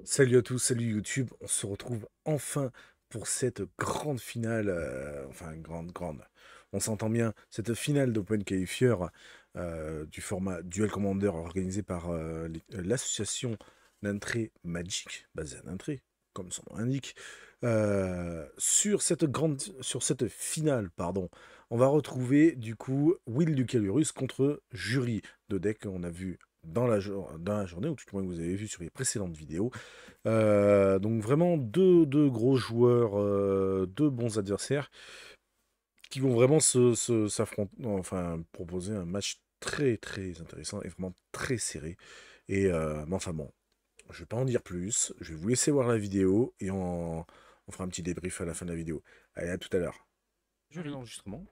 Salut à tous, salut YouTube, on se retrouve enfin pour cette grande finale, enfin grande, on s'entend bien, cette finale d'Open Qualifier du format Duel Commander organisé par l'association Nantré Magic, basée à Nantré, comme son nom l'indique. Sur cette finale, pardon, on va retrouver du coup Will du Calurus contre Jury de deck qu'on a vu dans la journée, ou tout au moins que vous avez vu sur les précédentes vidéos. Donc vraiment deux gros joueurs, deux bons adversaires qui vont vraiment s'affronter, enfin proposer un match très intéressant et vraiment très serré. Mais enfin bon, je vais pas en dire plus, je vais vous laisser voir la vidéo et on fera un petit débrief à la fin de la vidéo. Allez, à tout à l'heure. Jury. L'enregistrement.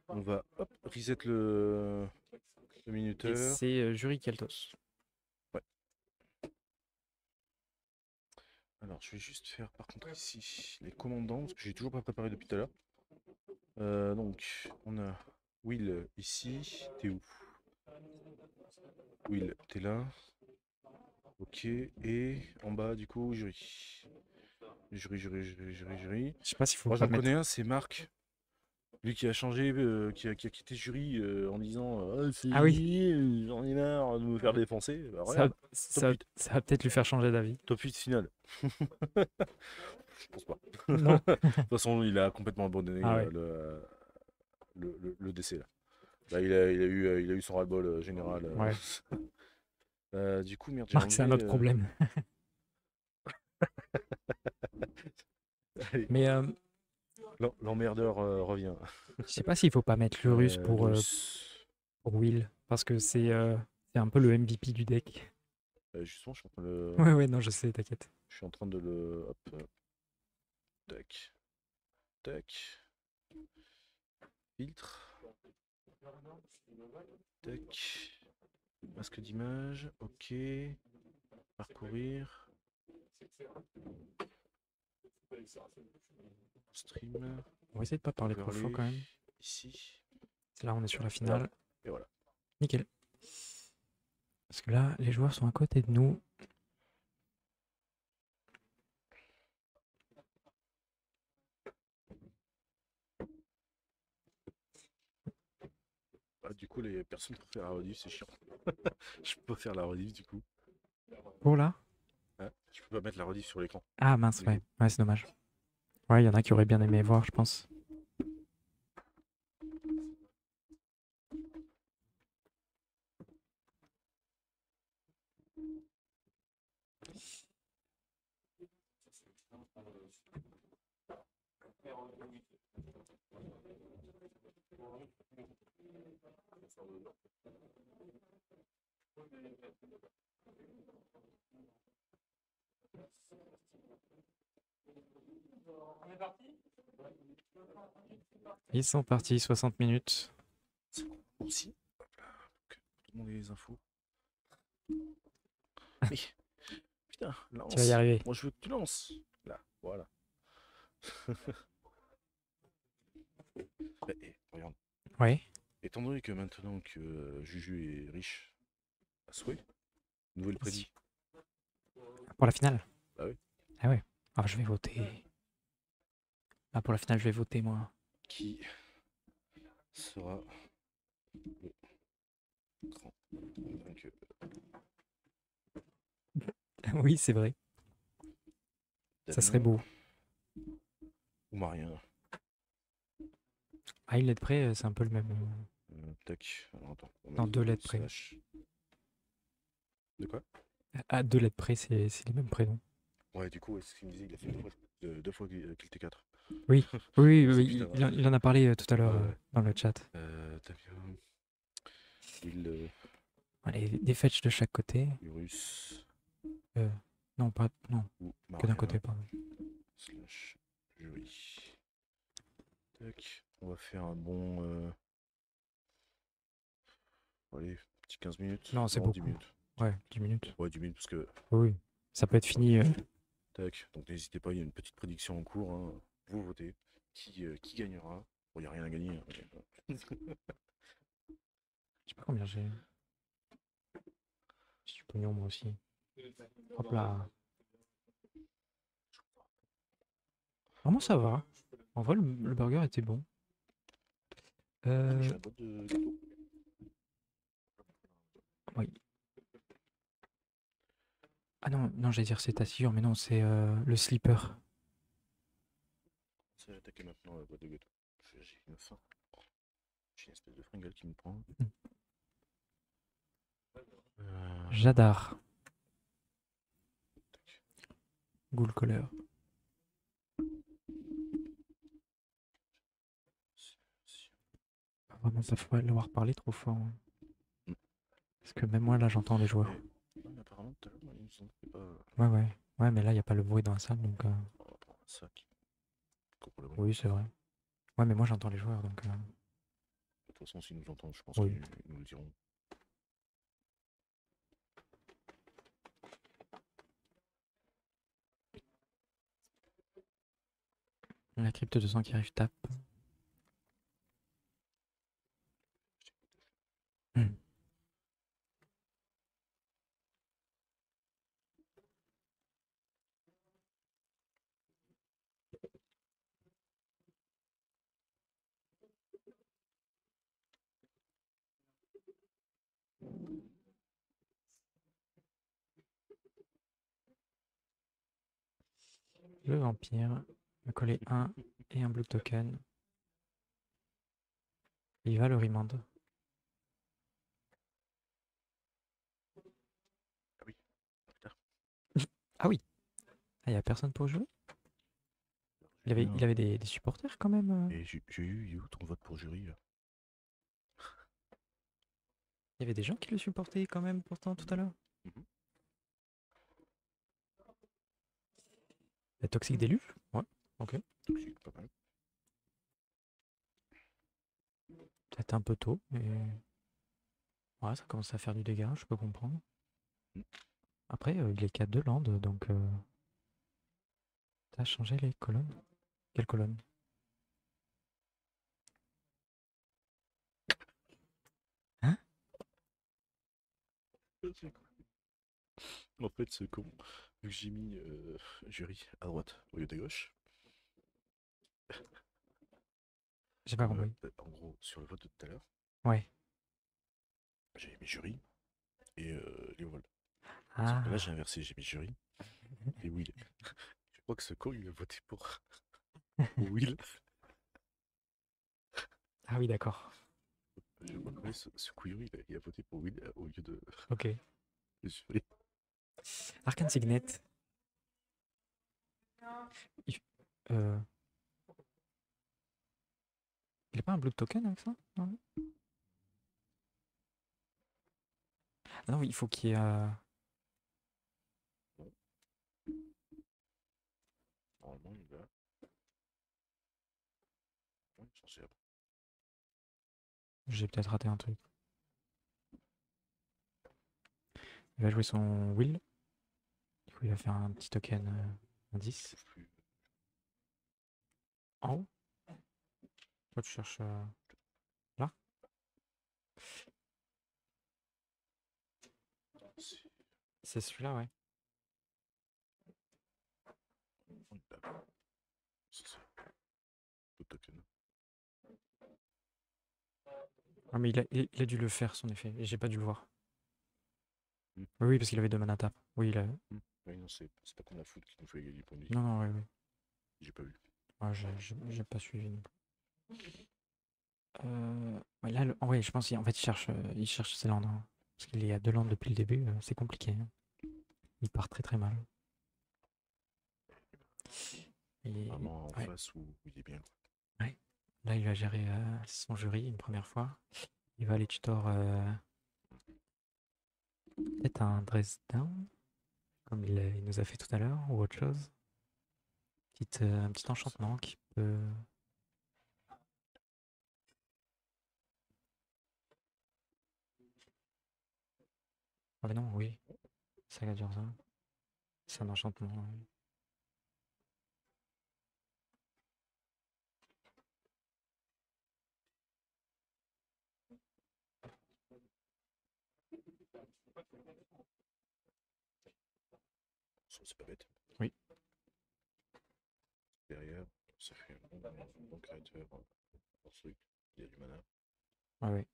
On va hop, reset le Et minuteur. c'est Jury Keltos. Ouais. Alors, je vais juste faire par contre ici les commandants, parce que j'ai toujours pas préparé depuis tout à l'heure. Donc, on a Will ici. T'es où? Will, t'es là. Ok. Et en bas, du coup, jury. Jury. Je sais pas s'il faut Moi, pas j'en connais mettre. un, c'est Marc. Lui qui a changé, qui a quitté jury en disant ah, c'est Ah oui, j'en ai marre de me faire défoncer. Bah, ça, regarde, top ça, 8. ça va peut-être lui faire changer d'avis. Top 8 finale. Je pense pas. Non. De toute façon, il a complètement abandonné Ah ouais. le décès là. Là, il a eu son ras-le-bol général. Ouais. Du coup, merde, j'ai Marc, c'est un enlevé. autre problème. Allez, Mais l'emmerdeur revient. je sais pas s'il faut pas mettre Lurus Lurus. pour Will. Parce que c'est un peu le MVP du deck. Justement, Ouais, ouais, non, je sais, t'inquiète. je suis en train de le. Hop, tac, tac. Filtre, tac. Masque d'image, ok. Parcourir. Stream. On va essayer de pas parler trop fort Overlay. quand même. Ici. Là, on est sur la Et hop. finale. Et voilà. Nickel. Parce que là, les joueurs sont à côté de nous. Ah, du coup, les personnes pour faire la rediff, c'est chiant. Je peux pas faire la rediff du coup. Oh là. Hein, je peux pas mettre la rediff sur l'écran. Ah mince, Du ouais. coup. Ouais, c'est dommage. Ouais, il y en a qui auraient bien aimé voir, je pense. Ils sont partis, 60 minutes. C'est bon aussi. Hop là. Donc, tout le monde ait les infos. Mais putain, Tu vas y lance. arriver. Moi je veux que tu lances. Là, voilà. Regarde. Ouais. Étant donné que maintenant que Juju est riche à souhait, nouvelle prédit. Pour la finale. Bah oui. Ah ouais. Ah, je vais voter. Ah, pour la finale, je vais voter, moi. Qui sera le grand vainqueur? Oui, c'est vrai. Ça serait Damien beau. ou Marien? Ah, il est près, c'est un peu le même. Tac. Alors attends, on va Non, mettre deux lettres près. slash. De quoi? Ah, deux lettres près, c'est les mêmes prénoms. Ouais, du coup, ouais, c'est ce qu'il me disait, il a fait deux fois qu'il était 4. Oui. Oui, oui, C'est oui, putain. il en a parlé tout à l'heure Ouais. dans le chat. Damien, Will, Allez, des fetch de chaque côté. Urus Euh, non, pas. Non, ou que d'un Marien côté, pardon. slash jury. Tac. On va faire un bon. Allez, petit 15 minutes. Non, c'est Non, 10 beaucoup. minutes. Ouais, 10 minutes. Ouais, 10 minutes parce que. Oui. Ça peut être fini. Tac. Donc n'hésitez pas, il y a une petite prédiction en cours. Hein. Vous votez. Qui gagnera? Bon, il n'y a rien à gagner. Hein. Je sais pas combien j'ai. J'ai du pognon, moi aussi. Hop là. Vraiment, ça va. En vrai, le burger était bon. Ah, mais j'ai Euh, la boîte de gâteau. oui. Ah non, non, j'allais dire c'est ta sciure, mais non, c'est le slipper. Ça, j'ai attaqué maintenant la boîte de gâteau. J'ai une faim. J'ai une espèce de fringale qui me prend. Hmm. Euh, J'adore. tac. Ghoul color. Ah, vraiment, ça faut l'avoir parlé trop fort, hein. Mm. Parce que même moi, là, j'entends les joueurs. Non, mais apparemment, tout à l'heure, il me semble que pas. Ouais, ouais. Ouais, mais là, il n'y a pas le bruit dans la salle, donc... On va prendre un sac. Pour le bruit. Oui, c'est vrai. Ouais, mais moi, j'entends les joueurs, donc... De toute façon, s'ils nous entendent, je pense Oui. qu'ils nous le diront. La crypte de sang qui arrive, tape. Hmm. Le vampire va coller un et un blue token. Il va le remand. Ah oui, putain. Ah oui. Ah, il n'y a personne pour jouer. J'ai eu Il avait des supporters quand même. Et j'ai eu ton vote pour jury. Il y avait des gens qui le supportaient quand même pourtant tout à l'heure. Mhm. La Toxic Deluge. Ouais, ok. Toxique, pas mal. Peut-être un peu tôt, mais... Ouais, ça commence à faire du dégât, je peux comprendre. Mm. Après, il est qu'à 2 landes, donc... T'as changé les colonnes? Quelle colonne? Hein? C'est cool. En fait, c'est con. Vu que j'ai mis jury à droite au lieu de gauche, J'ai pas compris. en gros, sur le vote de tout à l'heure, Ouais. j'ai mis jury et Léopold. Sauf que là, j'ai Ah. inversé, j'ai mis jury et Will. Je crois que ce con, il a voté pour Will. Ah oui, d'accord. Je crois que ouais, ce couillon, il a voté pour Will au lieu de Ok. jury. Arcane Signet. Il... Euh... il a pas un blue token avec ça? Non. Ah non, il faut qu'il y ait... Bon, normalement, il va. Ouais, censé avoir. J'ai peut-être raté un truc. Il va jouer son Will. Du coup, il va faire un petit token Je indice. trouve plus. En haut? Toi, tu cherches là? C'est. C'est celui-là, ouais. On est là. C'est ça. Le token. Ah, mais il a dû le faire, son effet. Et j'ai pas dû le voir. Hmm. Oui, oui, parce qu'il avait deux mana tap. Oui, il a... Hmm. Ouais, non, c'est pas comme la foot qui nous fait gagner des points de vie. Non, non, oui, oui. J'ai pas vu. Ouais, j'ai pas suivi non plus. Ouais, là, ouais, je pense qu'en fait, il cherche ses landes, hein. Parce qu'il y a deux landes depuis le début, c'est compliqué, hein. Il part très très mal. Et Vraiment en ouais, face où il est bien. ouais. Là, il va gérer son jury une première fois. Il va aller tutor peut-être un Dresden, comme il nous a fait tout à l'heure, ou autre chose. Un petit C'est pour ça. enchantement qui peut... Ah mais non, oui, ça va dire ça. C'est un enchantement, oui. C'est pas bête. Oui. Derrière, ça fait un bon créateur. Pour ceux qui a du mana. Ouais.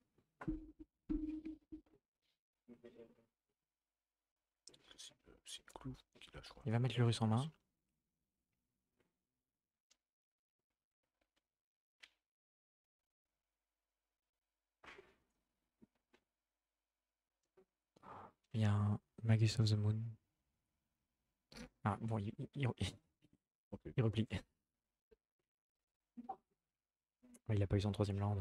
C'est une clou qu'il a, je crois. Il va mettre l'Urus en main. Il y a un Magus of the Moon. Ah bon, il replie. Il a pas eu son 3ème land.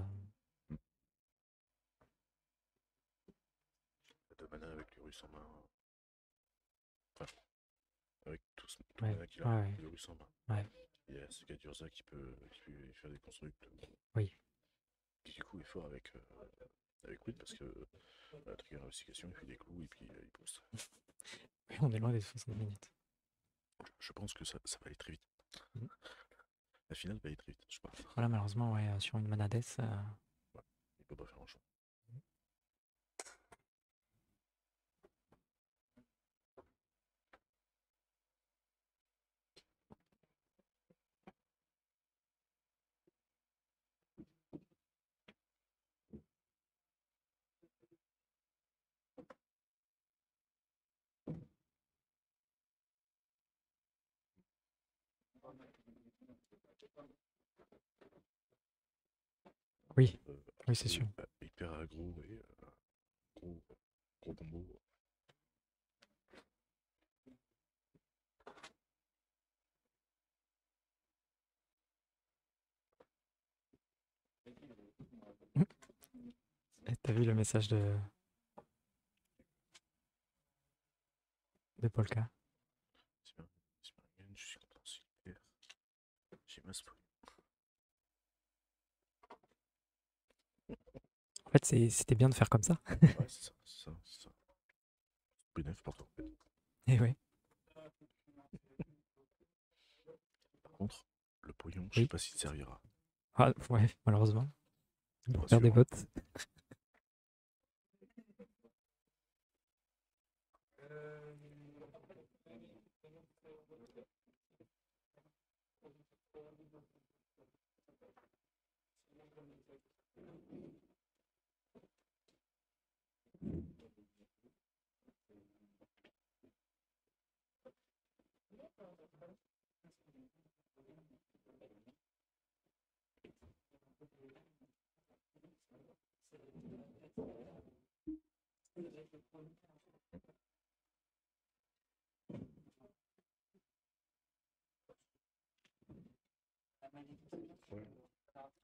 De mana avec l'Urus en main. Enfin, avec tout ce Ouais, mana qu'il a, ouais. l'Urus en main. Ouais. Il y a ce gars d'Urza qui peut faire des constructs. Oui. Qui du coup est fort avec Wind parce que la trigger investigation, il fait des clous et puis il pousse. Oui, on est loin des 60 minutes. Je pense que ça va aller très vite. La finale va aller très vite, je pense. Voilà, malheureusement, ouais, sur une mana death. Ouais, il peut pas faire un choix. Oui, oui, c'est sûr. Hyper aggro et gros combo. T'as vu le message de Polka? C'est bien, je suis content, super. J'ai ma spoil. En fait, c'était bien de faire comme ça. Ouais, c'est ça. B9 pour toi, en fait. Et ouais. Par contre, le pognon, je sais pas s'il servira. Ah, ouais, malheureusement. Pour Pas faire des sûr. votes.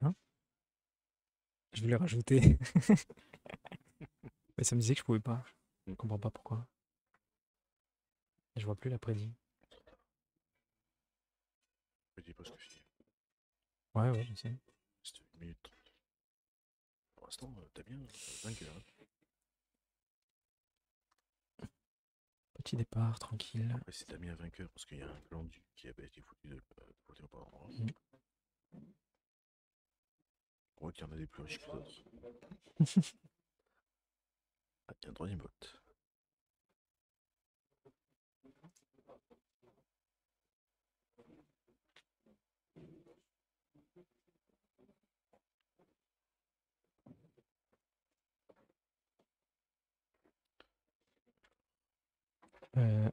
Hein? Je voulais rajouter. Mais ça me disait que je pouvais pas. Je comprends pas pourquoi. Et je vois plus la prédit. Je dis pas ce que fini. Ouais, je sais. C'était 1 minute 30. Pour l'instant, t'as bien vainqueur. Petit départ, tranquille. Après, c'est t'as mis un vainqueur parce qu'il y a un clan qui a été foutu de côté auparavant. On voit qu'il y en a des plus riches que d'autres. Ah, il y a un 3ème vote.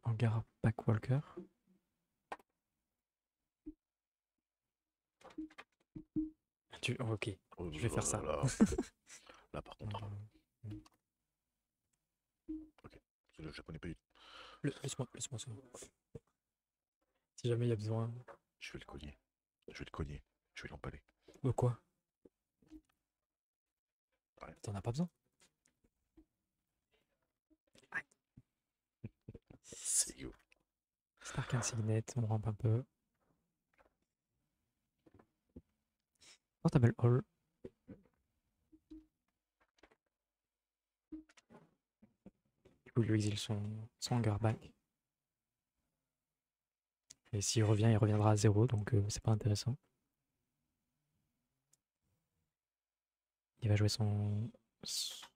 Hangar Backwalker. Oh, ok, je vais faire ça. Là, par contre. Ok, parce que je connais pas du tout. Laisse-moi ça. Si jamais il y a besoin. Je vais le cogner. Je vais l'empaler. De quoi? Ouais. T'en as pas besoin? C'est you. Stark Insignet, on rampe un peu. Portable Hall. Du coup, il lui exile son hangar back. Et s'il revient, il reviendra à 0, donc c'est pas intéressant. Il va jouer son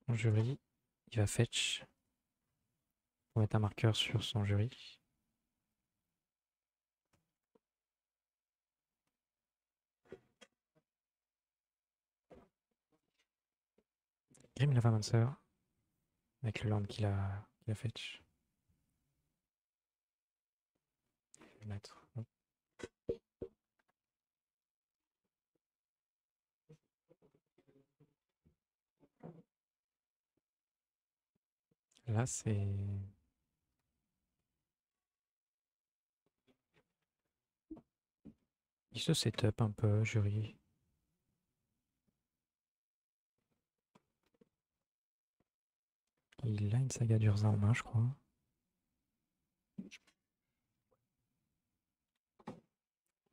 jury. Il va fetch pour mettre un marqueur sur son jury. Grim Lavamancer. Avec le land qu'il a fetch. Je vais mettre. Hop. Là, c'est. Il se setup un peu, jury. Il a une saga d'Urza en main, je crois.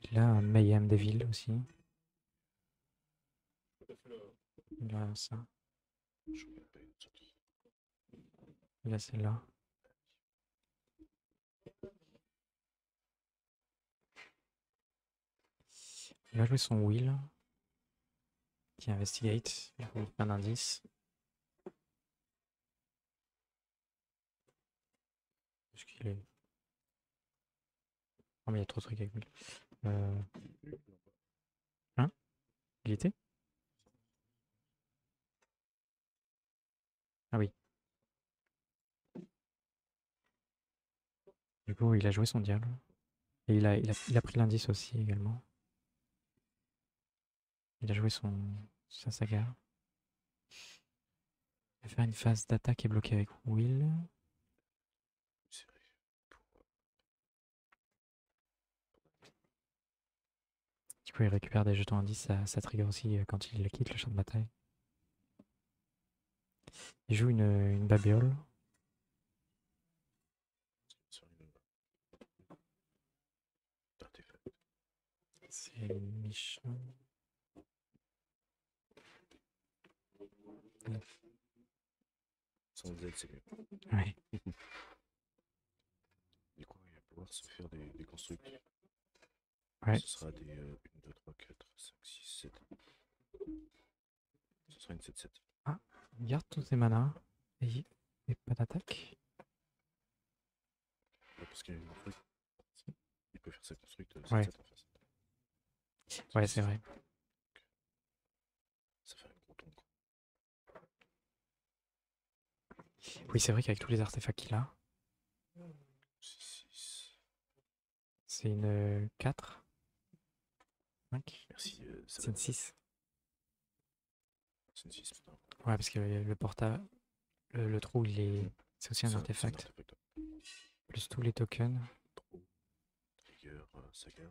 Il a un Mayhem Devil aussi. Il a ça. Il a celle-là. Il va jouer son Will. Qui investigate. Il faut un indice. Est-ce qu'il est. Oh, mais il y a trop de trucs avec Will. Hein? Il était? Ah oui. Du coup, il a joué son diable. Et il a pris l'indice aussi également. Il a joué sa saga. Il va faire une phase d'attaque et bloquer avec Will. Du coup, il récupère des jetons indices, ça trigger aussi quand il quitte le champ de bataille. Il joue une babiole. C'est méchant. Sans Z, c'est mieux. Ouais. Du coup, il va pouvoir se faire des constructs. Ouais. Ce sera des 1, 2, 3, 4, 5, 6, 7. Ce sera une 7-7. Ah, il garde tous ses manas. Et pas d'attaque. Ouais, parce qu'il y a une construct. Il peut faire sa construct 7-7 Ouais. en face. Ouais, c'est vrai. Ça fait un gros ton, quoi. Oui, c'est vrai qu'avec tous les artefacts qu'il a, 6, 6. c'est une 4. 5. Merci, ça C'est va. une 6. C'est une 6, putain. Ouais, parce que le porta, le trou, c'est aussi un artefact. Plus tous les tokens. Trou, trigger, saga.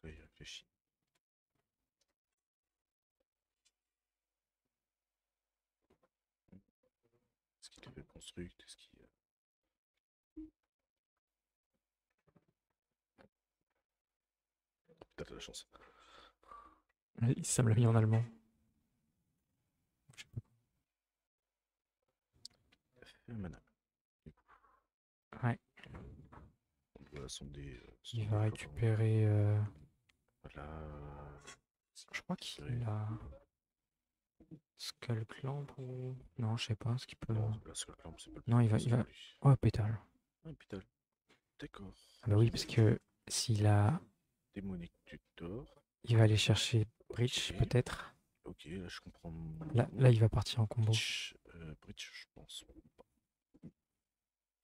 Là, il réfléchit. Est-ce qu'il te fait le construct? Est-ce qu'il. T'as de la chance. Ça me l'a mis en allemand. Il a fait un mana. Ouais. On doit sonder. Il va récupérer. Voilà. Je crois qu'il a. Skull Clamp ou. Non, je sais pas ce qu'il peut. Non, la Skull Clamp, c'est pas le plus. Non, il va. Oh, pétale. Ah, pétale. D'accord. Ah bah oui, parce que s'il a. Démonique tutor. Il va aller chercher Breach, Ok. peut-être. Ok, là je comprends. Là, il va partir en combo. Breach, je pense pas.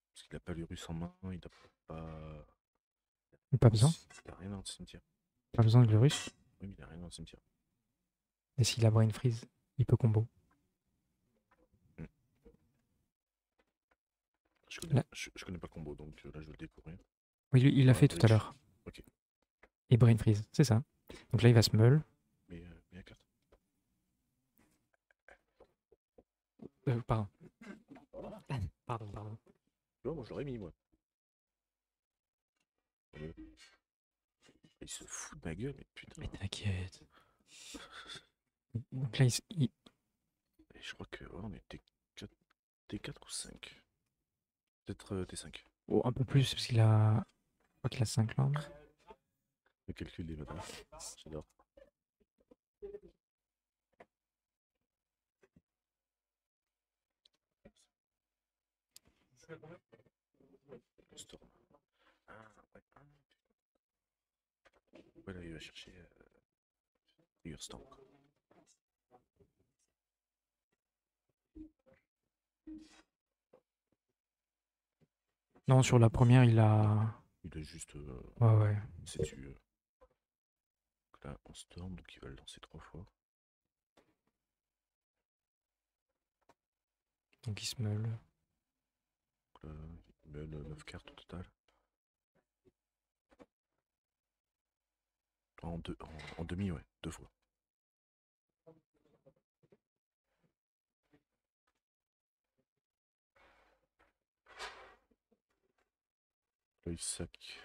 Parce qu'il a pas l'Urus en main, il a pas. Pas besoin. Il a rien dans le cimetière. Pas besoin de l'Urus. Oui, mais il a rien dans le cimetière. Et s'il a Brain Freeze, il peut combo. Je connais pas le combo, donc là je vais le découvrir. Oui, il l'a fait tout à l'heure. Ok. Et Brain Freeze, c'est ça. Donc là, il va se meul. Mais la carte. Pardon. Pardon. Non, moi je l'aurais mis, moi. Il se fout de ma gueule, mais putain. Mais t'inquiète. Donc là, Et je crois que on était T4 ou 5. Peut-être T5. Oh, un peu plus, parce qu'il a. Je crois qu'il a 5 landes. Le calcul des manas. J'adore. Storm. Ah, ouais. Voilà, il va chercher Trigger Storm. Non, sur la première, il a. Il a juste. Ouais, ouais. C'est tu. Là, en storm, donc il va le lancer 3 fois. Donc il se meule. Donc là, il met 9 cartes au total. En demi, ouais, 2 fois. Là, il sac.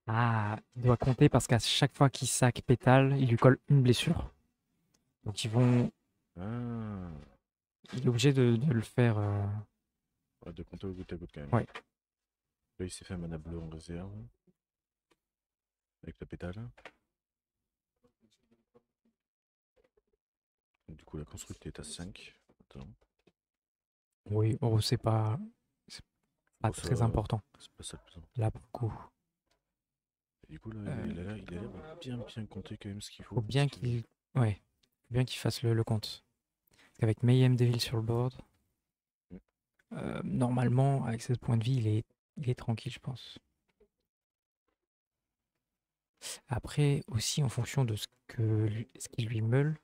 Ah, il doit compter parce qu'à chaque fois qu'il sac pétale, il lui colle une blessure. Donc ils vont. Ah. Il est obligé de le faire. Ouais, de compter au goutte à goutte quand même. Ouais. Là, il s'est fait un mana bleu en réserve. Avec la pétale. Donc, du coup, la constructe est à 5. Attends. Oui, oh, c'est pas Bon, très important. c'est pas ça le plus important. Là, pour le coup. Et du coup, là, Euh, il a l'air de bien compter quand même ce qu'il faut. Faut bien Parce que... qu'il. Ouais. Faut bien qu'il fasse le compte. Parce qu'avec Mayhem Devil sur le board, Mm. normalement, avec 16 points de vie, il est tranquille, je pense. Après, aussi, en fonction de ce qu'il lui meule,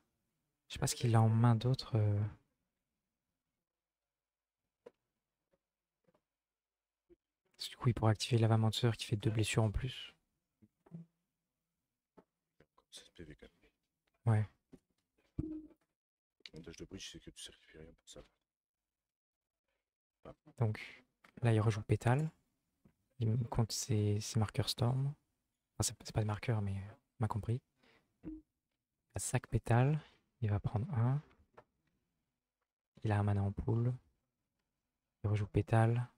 je sais pas ce qu'il a en main d'autre. Parce que du coup, il pourra activer l'Avamanceur qui fait 2 blessures en plus. 16 PV quand même. Ouais. L'avantage de Bridge, c'est que tu sacrifies rien pour ça. Ah. Donc là, il rejoue Pétale. Il me compte ses marqueurs Storm. Enfin, c'est pas des marqueurs, mais on m'a compris. À sac Pétale, il va prendre un. Il a un mana en pool. Il rejoue Pétale.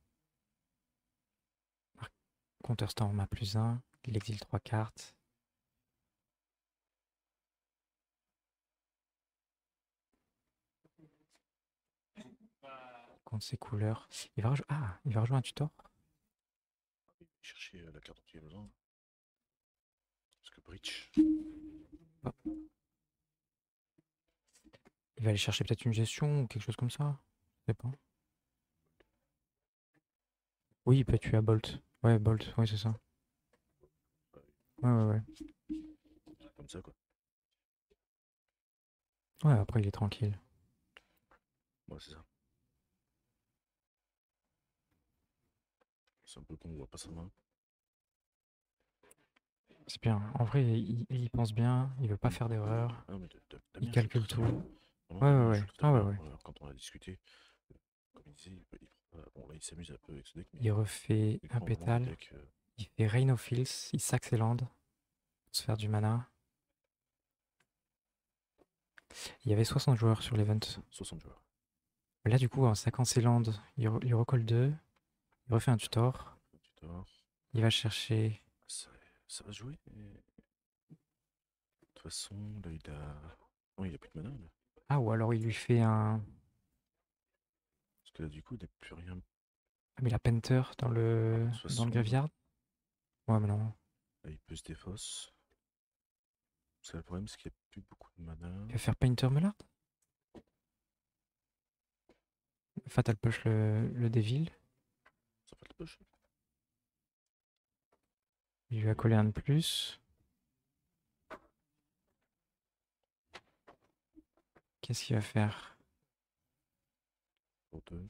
Compteur Storm à +1. Il exile 3 cartes. Compte ses couleurs. Il va rejouer un tutor. Il va chercher la carte dont il a besoin. Parce que Bridge. Oh. Il va aller chercher peut-être une gestion ou quelque chose comme ça. Je sais pas. Oui, il peut tuer à Bolt. Ouais, Bolt, ouais, c'est ça. Ouais, ouais, ouais. Comme ça, quoi. Ouais, après, il est tranquille. Ouais, c'est ça. C'est un peu con, on voit pas sa main. C'est bien. En vrai, il pense bien. Il veut pas faire d'erreur. Ah, mais Il Damien joue calcule très tout. bien. Vraiment, Ouais, ouais, Damien ouais. joue très Ah, ouais, bien. ouais. Quand on a discuté, comme il disait, bon, là, il s'amuse un peu avec ce deck, mais Il refait il un prend vraiment des pétale. decks. Il fait Rain of Fields. Il sac ses landes pour se faire du mana. Il y avait 60 joueurs sur l'event. 60 joueurs. Là, du coup, en saquant ses landes, il recolle 2. Il refait un tutor. Tutor. Il va chercher. Ça va se jouer. De toute façon, là, il a. Non, il a plus de mana, là. Ah, ou alors il lui fait un. Parce que là, du coup, il n'a plus rien. Ah, mais il a Painter dans le 60. graveyard. Ouais, mais non. Là, il peut se défausse. Parce que le problème, c'est qu'il n'y a plus beaucoup de mana. Il va faire Painter Mellard. Fatal Push le Devil. Ça fait le push. Il lui a collé un de plus. Qu'est-ce qu'il va faire? Pour 2.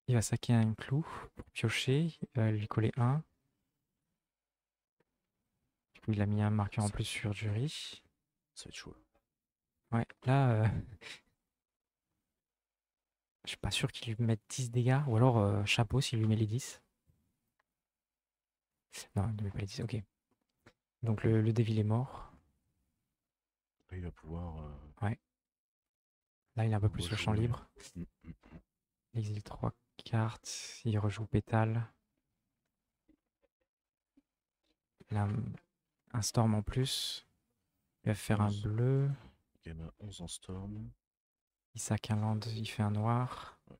Il va saquer un clou pour piocher. Il va lui coller un. Du coup, il a mis un marqueur en plus sur Jury. Ça va être chaud. Ouais, là, je suis pas sûr qu'il lui mette 10 dégâts. Ou alors, chapeau s'il lui met les 10. Non, il ne met pas les 10, ok. Donc le Devil est mort. Là, il va pouvoir. Ouais. Là, il a un peu plus le champ rejouer. libre. Il exile 3 cartes. Il rejoue Pétale. Il a un Storm en plus. Il va faire un 11. bleu. Il y en a 11 en Storm. Il sac un land, il fait un noir. Ouais.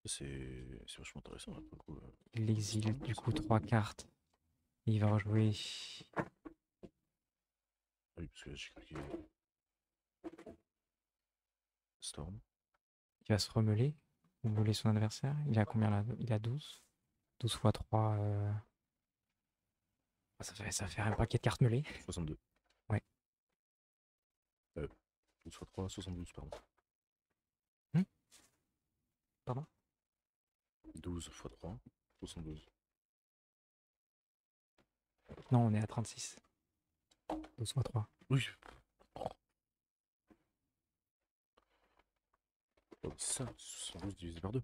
C'est vachement intéressant. Là, pour le coup, Il exile Storm, du ça. coup 3 cartes. Il va rejouer. Ah, oui, parce que là, j'ai cliqué. Storm. Il va se remeler ou meuler son adversaire. Il a combien là? Il a 12. 12 fois 3. Ça fait un paquet de cartes meulées. 62. Ouais. 12 fois 3, 72, pardon. Pardon? 12 fois 3, 72. Non, on est à 36. 12 fois 3. Oui. C'est ça, 72 divisé par 2.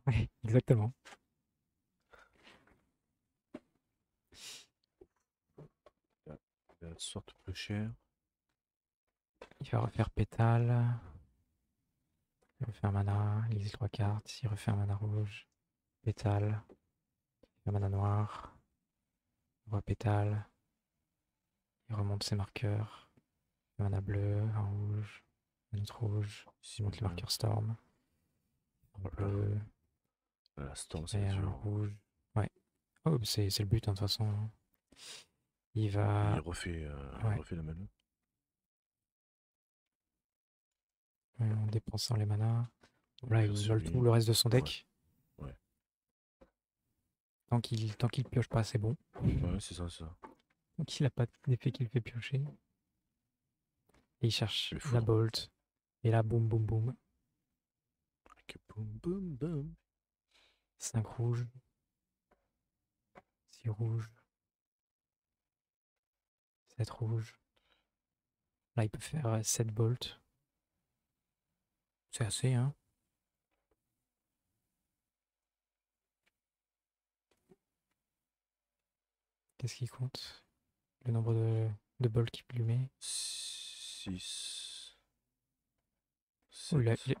Oui, exactement. La sorte peu cher. Il va refaire pétale. Il refait un mana. Il exile 3 cartes. Il refait un mana rouge. Pétale. Un mana noir. On voit pétale. Il remonte ses marqueurs. Un mana bleu, un rouge, un autre rouge. Il monte les marqueurs storm. Un bleu. La storm, Et c'est un dur. rouge. Ouais. Oh, c'est le but, hein, de toute façon. Il va. Il refait, Ouais. il refait la même. En dépensant les manas. Là, il sur vole lui. tout le reste de son deck. Ouais. Tant qu'il pioche pas, c'est bon. Ouais, c'est ça, c'est ça. Donc il a pas d'effet qui le fait piocher. Et il cherche Le la foudre. bolt. Et là, boum, boum, boum. Boum, boum, boum. 5 rouges. 6 rouges. 7 rouges. Là, il peut faire 7 bolts. C'est assez, hein. Qu'est-ce qui compte? Le nombre de bolts qu'il lui met. 6. Oh, 7.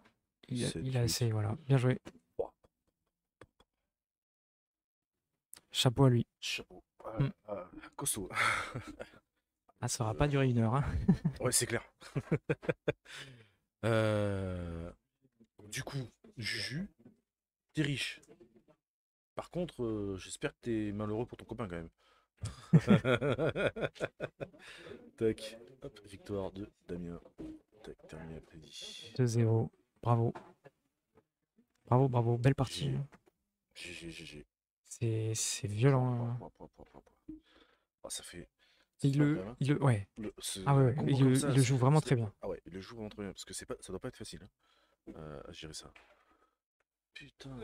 il a assez, voilà. Bien joué. Chapeau à lui. Chapeau. Costaud. Ah, ça aura pas duré 1 heure, hein. Ouais, c'est clair. Du coup, Juju, t'es riche. Par contre, j'espère que t'es malheureux pour ton copain quand même. Tac. Hop, victoire de Damien. Tac, terminé après dit. 2-0. Bravo. Bravo, bravo. Belle partie. GG. C'est violent. Ah, ça fait. Ouais. Ah ouais, il le joue vraiment très bien. Ah ouais, il le joue vraiment très bien. Parce que ça doit pas être facile à gérer ça. Putain.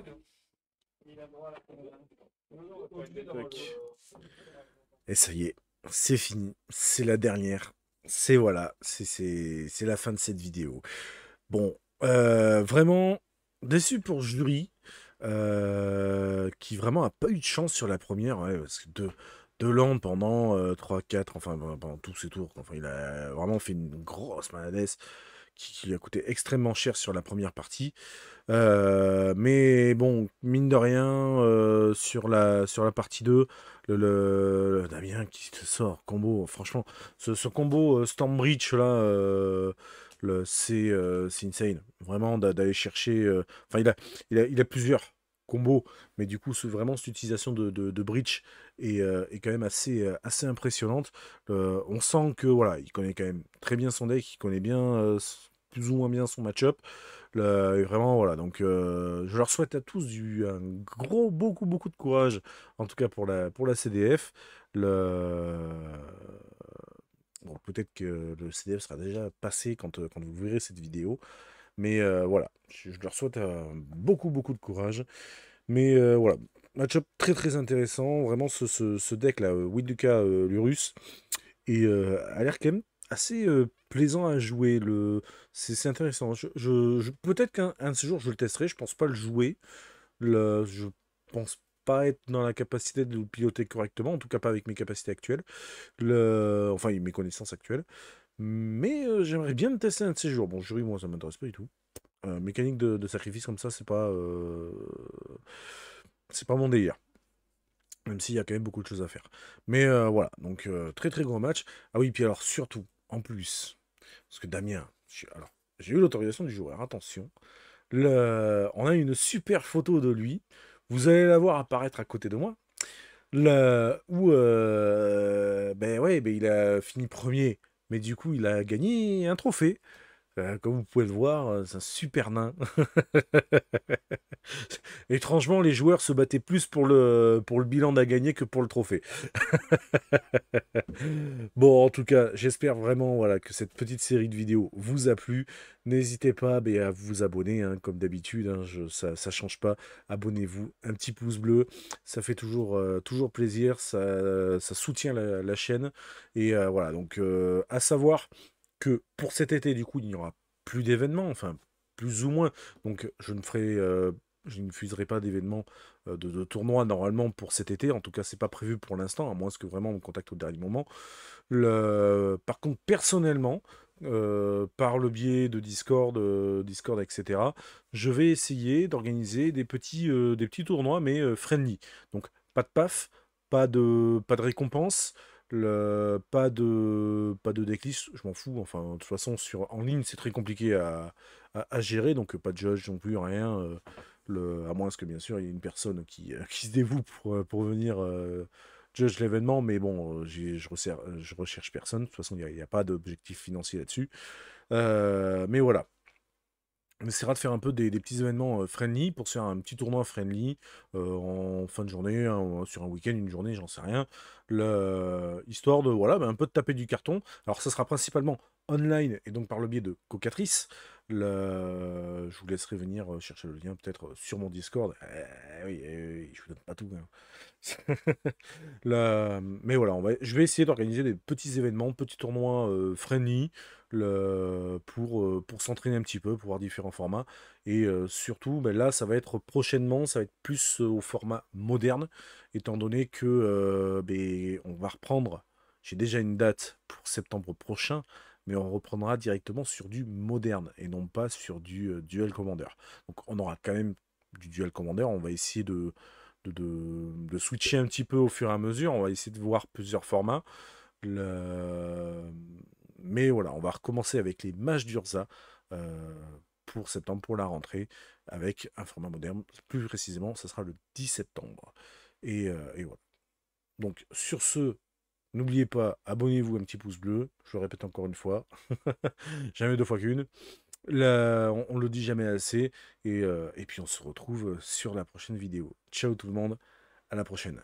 Et ça y est, c'est fini. C'est la dernière. C'est voilà, c'est la fin de cette vidéo. Bon, vraiment déçu pour Jury, qui vraiment a pas eu de chance sur la première, ouais, parce que de Land pendant 3-4, enfin pendant tous ses tours, enfin il a vraiment fait une grosse maladesse qui lui a coûté extrêmement cher sur la première partie. Mais bon, mine de rien, sur la partie 2, le Damien qui te sort combo, franchement, ce combo Stormbreach là, c'est insane. Vraiment d'aller chercher. Enfin, il a plusieurs combos, mais du coup, vraiment, cette utilisation de Breach est quand même assez impressionnante. On sent que voilà, il connaît quand même très bien son deck, il connaît bien, plus ou moins bien son match-up. Et vraiment, voilà. Donc, je leur souhaite à tous un beaucoup de courage, en tout cas pour la CDF. Bon, peut-être que le CDF sera déjà passé quand vous verrez cette vidéo. Mais voilà, je leur souhaite beaucoup de courage. Mais voilà, match-up très intéressant. Vraiment, ce deck-là, Widuka Lurus, et a l'air quand même assez plaisant à jouer. C'est intéressant. Peut-être qu'un de ces jours, je le testerai. Je pense pas le jouer. Je pense pas être dans la capacité de le piloter correctement, en tout cas pas avec mes capacités actuelles. Enfin, mes connaissances actuelles. Mais j'aimerais bien le tester un de ces jours. Bon, jury, moi, ça m'intéresse pas du tout. Mécanique de sacrifice comme ça, c'est pas mon délire. Même s'il y a quand même beaucoup de choses à faire. Mais voilà, donc très gros match. Ah oui, puis alors surtout, en plus, parce que Damien, alors, j'ai eu l'autorisation du joueur, attention. On a une super photo de lui. Vous allez la voir apparaître à côté de moi. Où, ben ouais, ben il a fini premier. Mais du coup, il a gagné un trophée. Comme vous pouvez le voir, c'est un super nain. Étrangement, les joueurs se battaient plus pour le bilan à gagner que pour le trophée. Bon, en tout cas, j'espère vraiment voilà, que cette petite série de vidéos vous a plu. N'hésitez pas à vous abonner, hein, comme d'habitude, hein, ça ne change pas. Abonnez-vous, un petit pouce bleu, ça fait toujours plaisir, ça soutient la chaîne. Et voilà, donc à savoir que pour cet été, du coup, il n'y aura plus d'événements, enfin, plus ou moins. Donc, je ne fuserai pas d'événements de tournois normalement pour cet été. En tout cas, c'est pas prévu pour l'instant, à moins que vraiment on me contacte au dernier moment. Par contre, personnellement, par le biais de Discord, etc., je vais essayer d'organiser des petits tournois, mais friendly. Donc, pas de paf, pas de récompense, pas de decklist, je m'en fous. Enfin, de toute façon, en ligne, c'est très compliqué à gérer, donc pas de judge non plus, rien. À moins que, bien sûr, il y ait une personne qui se dévoue pour venir judge l'événement, mais bon, je recherche personne. De toute façon, il n'y a pas d'objectif financier là-dessus. Mais voilà. On essaiera de faire un peu des petits événements friendly pour se faire un petit tournoi friendly en fin de journée, hein, sur un week-end, une journée, j'en sais rien. Histoire de, voilà, un peu de taper du carton. Alors, ça sera principalement online et donc par le biais de Cocatrice. Je vous laisserai venir chercher le lien peut-être sur mon Discord. Oui, oui, je vous donne pas tout, hein. Mais voilà, je vais essayer d'organiser des petits événements, petits tournois friendly pour s'entraîner un petit peu, pour voir différents formats. Et surtout, là, ça va être prochainement, ça va être plus au format moderne, étant donné que on va reprendre. J'ai déjà une date pour septembre prochain, mais on reprendra directement sur du moderne et non pas sur du Duel Commander. Donc on aura quand même du Duel Commander, on va essayer de switcher un petit peu au fur et à mesure. On va essayer de voir plusieurs formats. Le- Mais voilà, on va recommencer avec les matchs d'Urza pour septembre, pour la rentrée, avec un format moderne. Plus précisément, ce sera le 10 septembre. Et voilà. Donc sur ce, n'oubliez pas, abonnez-vous, un petit pouce bleu. Je le répète encore une fois. Jamais deux fois qu'une. On le dit jamais assez. Et puis on se retrouve sur la prochaine vidéo. Ciao tout le monde, à la prochaine.